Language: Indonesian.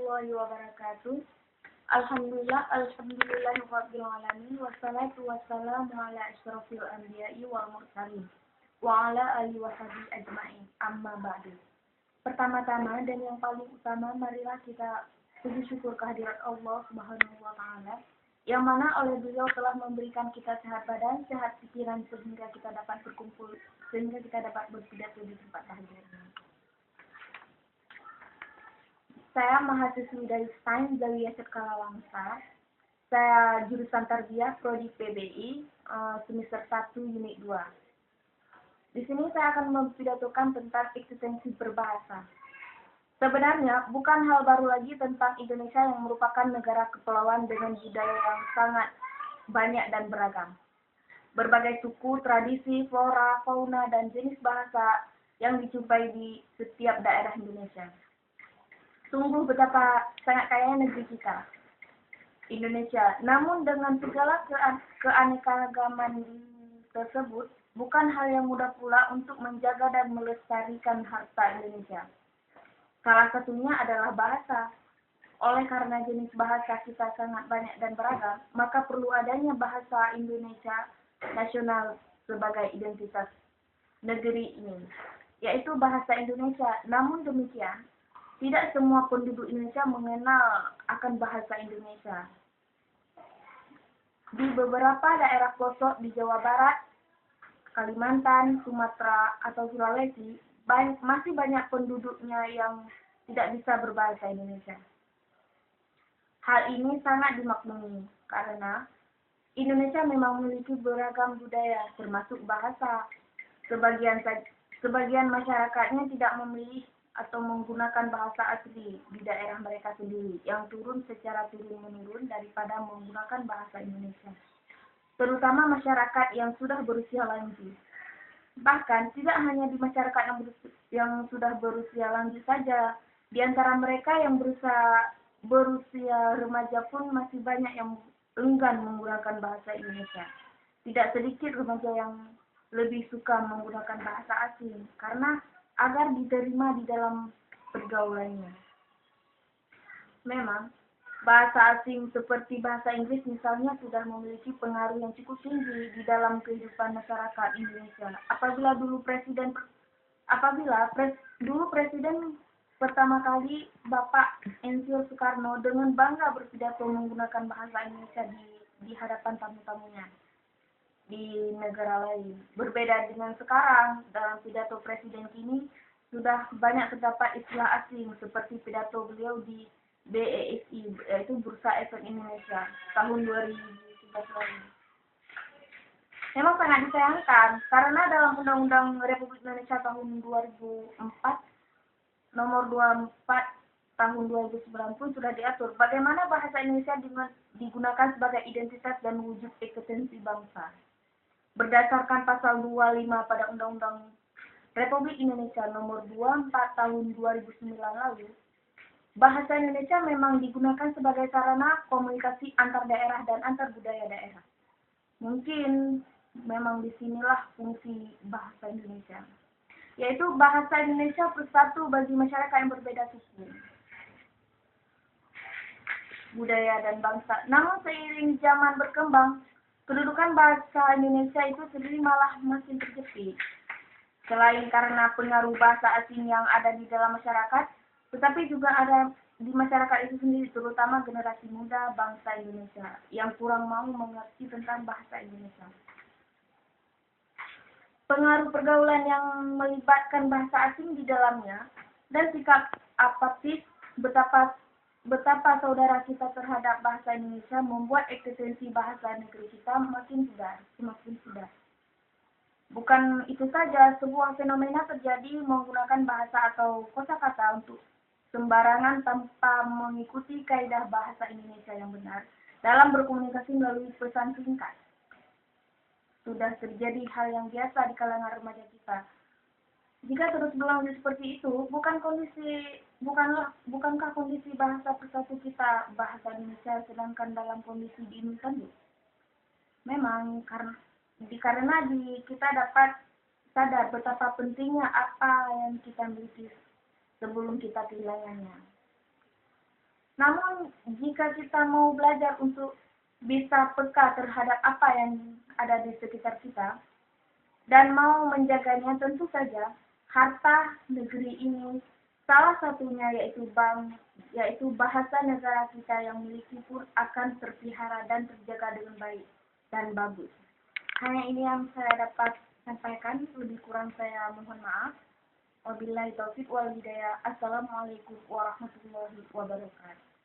warahmatullahi wabarakatuh. Alhamdulillahirabbil alamin wassalatu wassalamu ala asyrofil anbiya'i wal mursalin wa ala alihi washabihi ajmain. Amma ba'du. Pertama-tama dan yang paling utama, marilah kita puji syukur kehadirat Allah Subhanahu wa taala yang mana oleh beliau telah memberikan kita sehat badan, sehat pikiran sehingga kita dapat berkumpul, sehingga kita dapat berpidato di tempat bahagia ini. Saya mahasiswi dari STAIN Zawiyah Sekolah Langsa. Saya jurusan Tarbiyah Prodi PBI semester 1 unit 2. Di sini saya akan mempidatokan tentang eksistensi berbahasa. Sebenarnya bukan hal baru lagi tentang Indonesia yang merupakan negara kepulauan dengan budaya yang sangat banyak dan beragam. Berbagai suku, tradisi, flora, fauna, dan jenis bahasa yang dijumpai di setiap daerah Indonesia. Sungguh betapa sangat kayanya negeri kita, Indonesia. Namun dengan segala keanekaragaman tersebut, bukan hal yang mudah pula untuk menjaga dan melestarikan harta Indonesia. Salah satunya adalah bahasa. Oleh karena jenis bahasa kita sangat banyak dan beragam, maka perlu adanya bahasa Indonesia nasional sebagai identitas negeri ini, yaitu bahasa Indonesia. Namun demikian, tidak semua penduduk Indonesia mengenal akan bahasa Indonesia. Di beberapa daerah pelosok di Jawa Barat, Kalimantan, Sumatera, atau Sulawesi, masih banyak penduduknya yang tidak bisa berbahasa Indonesia. Hal ini sangat dimaklumi karena Indonesia memang memiliki beragam budaya, termasuk bahasa. Sebagian masyarakatnya tidak memilih atau menggunakan bahasa asli di daerah mereka sendiri, yang turun secara turun-menurun daripada menggunakan bahasa Indonesia, terutama masyarakat yang sudah berusia lanjut. Bahkan tidak hanya di masyarakat yang sudah berusia lanjut saja, di antara mereka yang berusia remaja pun masih banyak yang enggan menggunakan bahasa Indonesia. Tidak sedikit remaja yang lebih suka menggunakan bahasa asing karena agar diterima di dalam pergaulannya. Memang, bahasa asing seperti bahasa Inggris misalnya sudah memiliki pengaruh yang cukup tinggi di dalam kehidupan masyarakat Indonesia. Apabila dulu Presiden pertama kali Bapak Insinyur Soekarno dengan bangga berpidato menggunakan bahasa Indonesia di hadapan tamu-tamunya di negara lain. Berbeda dengan sekarang, dalam pidato presiden kini sudah banyak terdapat istilah asing seperti pidato beliau di BESI, yaitu Bursa Efek Indonesia tahun 2011 lalu. Memang sangat disayangkan karena dalam Undang-Undang Republik Indonesia tahun 2004 nomor 24 tahun 2009 pun sudah diatur bagaimana bahasa Indonesia digunakan sebagai identitas dan wujud eksistensi bangsa. Berdasarkan pasal 25 pada Undang-Undang Republik Indonesia nomor 24 tahun 2009 lalu, bahasa Indonesia memang digunakan sebagai sarana komunikasi antar daerah dan antar budaya daerah. Mungkin memang disinilah fungsi bahasa Indonesia, yaitu bahasa Indonesia bersatu bagi masyarakat yang berbeda suku, budaya, dan bangsa. Namun seiring zaman berkembang, kedudukan bahasa Indonesia itu sendiri malah makin terjepit. Selain karena pengaruh bahasa asing yang ada di dalam masyarakat, tetapi juga ada di masyarakat itu sendiri, terutama generasi muda bangsa Indonesia yang kurang mau mengerti tentang bahasa Indonesia. Pengaruh pergaulan yang melibatkan bahasa asing di dalamnya dan sikap apatis betapa saudara kita terhadap bahasa Indonesia membuat eksistensi bahasa negeri kita semakin pudar. Bukan itu saja, sebuah fenomena terjadi menggunakan bahasa atau kosakata untuk sembarangan tanpa mengikuti kaidah bahasa Indonesia yang benar dalam berkomunikasi melalui pesan singkat. Sudah terjadi hal yang biasa di kalangan remaja kita. Jika terus berlanjut seperti itu, bukankah kondisi bahasa persatu kita, bahasa Indonesia, sedangkan dalam kondisi diinginkan? Memang karena kita dapat sadar betapa pentingnya apa yang kita miliki sebelum kita kehilangannya. Namun, jika kita mau belajar untuk bisa peka terhadap apa yang ada di sekitar kita, dan mau menjaganya, tentu saja harta negeri ini salah satunya yaitu bank, yaitu bahasa negara kita yang miliki pun akan terpelihara dan terjaga dengan baik dan bagus. Hanya ini yang saya dapat sampaikan, lebih kurang saya mohon maaf. Wabillahi taufik wal hidayah. Assalamualaikum warahmatullahi wabarakatuh.